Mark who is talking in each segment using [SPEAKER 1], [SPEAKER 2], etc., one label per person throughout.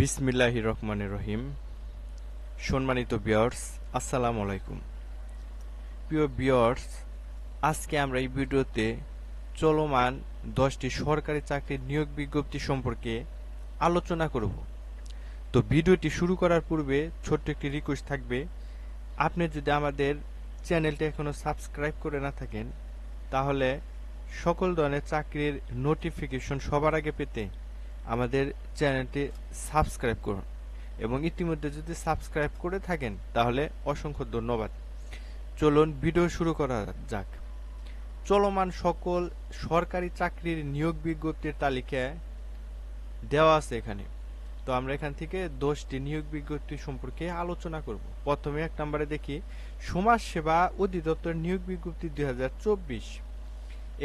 [SPEAKER 1] বিসমিল্লাহির রহমানির রহিম। সম্মানিত ভিউয়ার্স, আসসালামু আলাইকুম। প্রিয় ভিউয়ার্স, আজকে আমরা এই ভিডিওতে চলমান 10টি সরকারি চাকরির নিয়োগ বিজ্ঞপ্তি সম্পর্কে আলোচনা করব। তো ভিডিওটি শুরু করার পূর্বে ছোট্ট একটি রিকোয়েস্ট থাকবে, আপনি যদি আমাদের চ্যানেলটি এখনো সাবস্ক্রাইব করে না থাকেন তাহলে সকল ধরনের চাকরির নোটিফিকেশন সবার আগে পেতে আমাদের চ্যানেলটি সাবস্ক্রাইব করুন এবং ইতিমধ্যে যদি সাবস্ক্রাইব করে থাকেন তাহলে অসংখ্য ধন্যবাদ। চলুন ভিডিও শুরু করা যাক। চলমান সকল সরকারি চাকরির নিয়োগ বিজ্ঞপ্তির তালিকা দেওয়া আছে এখানে। তো আমরা এখান থেকে 10টি নিয়োগ বিজ্ঞপ্তি সম্পর্কে আলোচনা করব। প্রথমে 1 নম্বরে দেখি সমাজ সেবা অধিদপ্তর নিয়োগ বিজ্ঞপ্তি 2024।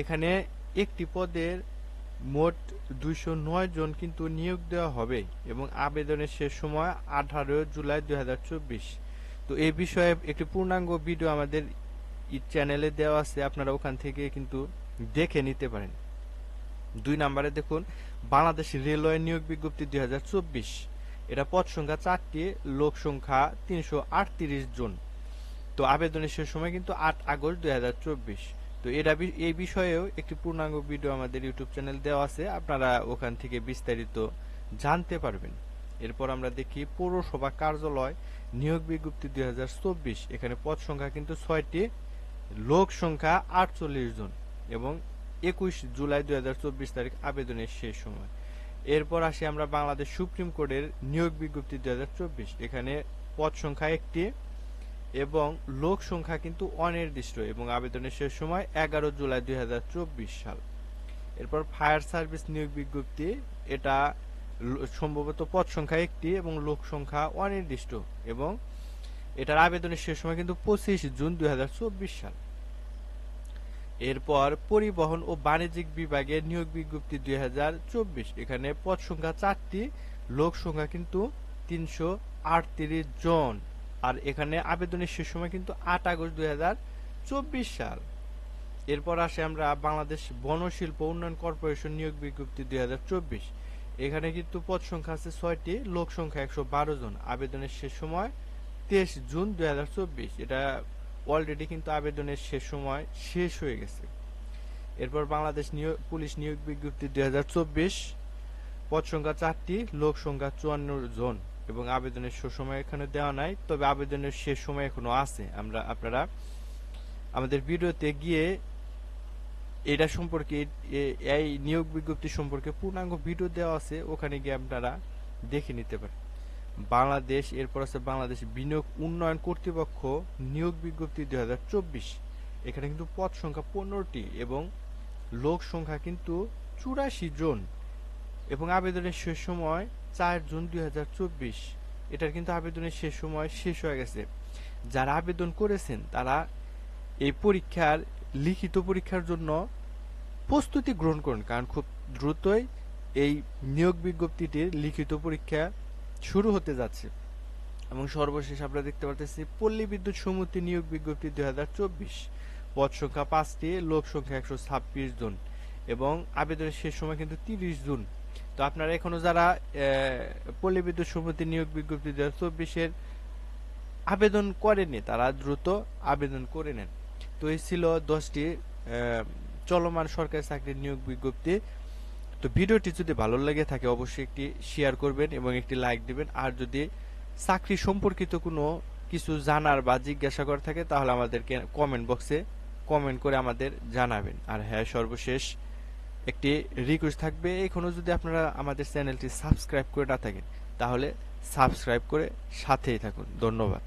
[SPEAKER 1] এখানে একটি পদের মোট 209 জন কিন্তু নিয়োগ দেওয়া হবে এবং আবেদনের শেষ সময় 18 জুলাই 2024। তো এই বিষয়ে একটি পূর্ণাঙ্গ ভিডিও আমাদের চ্যানেলে দেওয়া আছে, আপনারা ওখান থেকে কিন্তু দেখে নিতে পারেন। 2 নম্বরে দেখুন বাংলাদেশ রেলওয়ে নিয়োগ বিজ্ঞপ্তি 2024। এটা পদ সংখ্যা 4টি, লোক সংখ্যা 338 জন। তো আবেদনের শেষ সময় কিন্তু 8 আগস্ট 2024। তো এই বিষয়েও একটি পূর্ণাঙ্গ ভিডিও আমাদের ইউটিউব চ্যানেল দেওয়া আছে, আপনারা ওখান থেকে বিস্তারিত জানতে পারবেন। এরপর আমরা দেখি পৌরসভা কার্যালয় নিয়োগ বিজ্ঞপ্তি 2024। এখানে পদ সংখ্যা কিন্তু 6টি, লোক সংখ্যা 48 জন এবং 21 জুলাই 2024 তারিখ আবেদনের শেষ সময়। এরপর আসি আমরা বাংলাদেশ সুপ্রিম কোর্টের নিয়োগ বিজ্ঞপ্তি 2024। এখানে পদ সংখ্যা 1টি এবং লোক সংখ্যা কিন্তু অনির্দিষ্ট এবং আবেদনের শেষ সময় 11 জুলাই 2024 সাল। এরপর ফায়ার সার্ভিস নিয়োগ বিজ্ঞপ্তি, এটা সম্ভবত পদ সংখ্যা 1টি এবং লোক সংখ্যা অনির্দিষ্ট এবং এটার আবেদনের শেষ সময় কিন্তু 25 জুন 2024 সাল। এরপর পরিবহন ও বাণিজ্যিক বিভাগের নিয়োগ বিজ্ঞপ্তি 2024। এখানে পদ সংখ্যা 4টি, লোক সংখ্যা কিন্তু 338 জন আর এখানে আবেদনের শেষ সময় কিন্তু 8 আগস্ট 2024 সাল। এরপর আসে আমরা বাংলাদেশ বনশিল্প উন্নয়ন কর্পোরেশন নিয়োগ বিজ্ঞপ্তি 2024। এখানে কিন্তু পদ সংখ্যা আছে 6টি, লোক সংখ্যা 112 জন। আবেদনের শেষ সময় 23 জুন 2024। এটা অলরেডি কিন্তু আবেদনের শেষ সময় শেষ হয়ে গেছে। এরপর বাংলাদেশ পুলিশ নিয়োগ বিজ্ঞপ্তি 2024। পদ সংখ্যা 4টি, লোক সংখ্যা 54 জন এবং আবেদনের শেষ সময় এখানে দেওয়া নাই, তবে আবেদনের শেষ সময় এখনো আছে। আপনারা আমাদের ভিডিওতে গিয়ে এটা সম্পর্কে এই নিয়োগ বিজ্ঞপ্তি সম্পর্কে পূর্ণাঙ্গ ভিডিও দেওয়া আছে, ওখানে গিয়ে আপনারা দেখে নিতে পারেন। বাংলাদেশ, এরপর আছে বাংলাদেশ বিনিয়োগ উন্নয়ন কর্তৃপক্ষ নিয়োগ বিজ্ঞপ্তি 2024। এখানে কিন্তু পদ সংখ্যা 15টি এবং লোক সংখ্যা কিন্তু 84 জন এবং আবেদনের শেষ সময় 4 জুন 2024। এটার কিন্তু আবেদনের শেষ সময় শেষ হয়ে গেছে। যারা আবেদন করেছেন তারা এই পরীক্ষার লিখিত পরীক্ষার জন্য প্রস্তুতি গ্রহণ করুন, কারণ খুব দ্রুতই এই নিয়োগ বিজ্ঞপ্তিটির লিখিত পরীক্ষা শুরু হতে যাচ্ছে। এবং সর্বশেষ আমরা দেখতে পাচ্ছি পল্লী বিদ্যুৎ সমিতি নিয়োগ বিজ্ঞপ্তি 2024। পদ সংখ্যা 5টি, লোক সংখ্যা 126 জন এবং আবেদনের শেষ সময় কিন্তু 30 জুন। তো আপনারা এখনো যারা পল্লী বিদ্যুৎ সমিতি নিয়োগ বিজ্ঞপ্তি 2024 আবেদন করেননি তারা দ্রুত আবেদন করে নেন। তো এই ছিল 10টি চলমান সরকারি চাকরির নিয়োগ বিজ্ঞপ্তি। তো ভিডিওটি যদি ভালো লেগে থাকে অবশ্যই একটি শেয়ার করবেন এবং একটি লাইক দিবেন। আর যদি চাকরি সম্পর্কিত কোনো কিছু জানার বা জিজ্ঞাসা করার থাকে তাহলে আমাদেরকে কমেন্ট বক্সে কমেন্ট করে আমাদের জানাবেন। আর হ্যাঁ, সর্বশেষ একটি রিকোয়েস্ট থাকবে, এখনো যদি আপনারা আমাদের চ্যানেলটি সাবস্ক্রাইব করে না থাকেন তাহলে সাবস্ক্রাইব করে সাথেই থাকুন। ধন্যবাদ।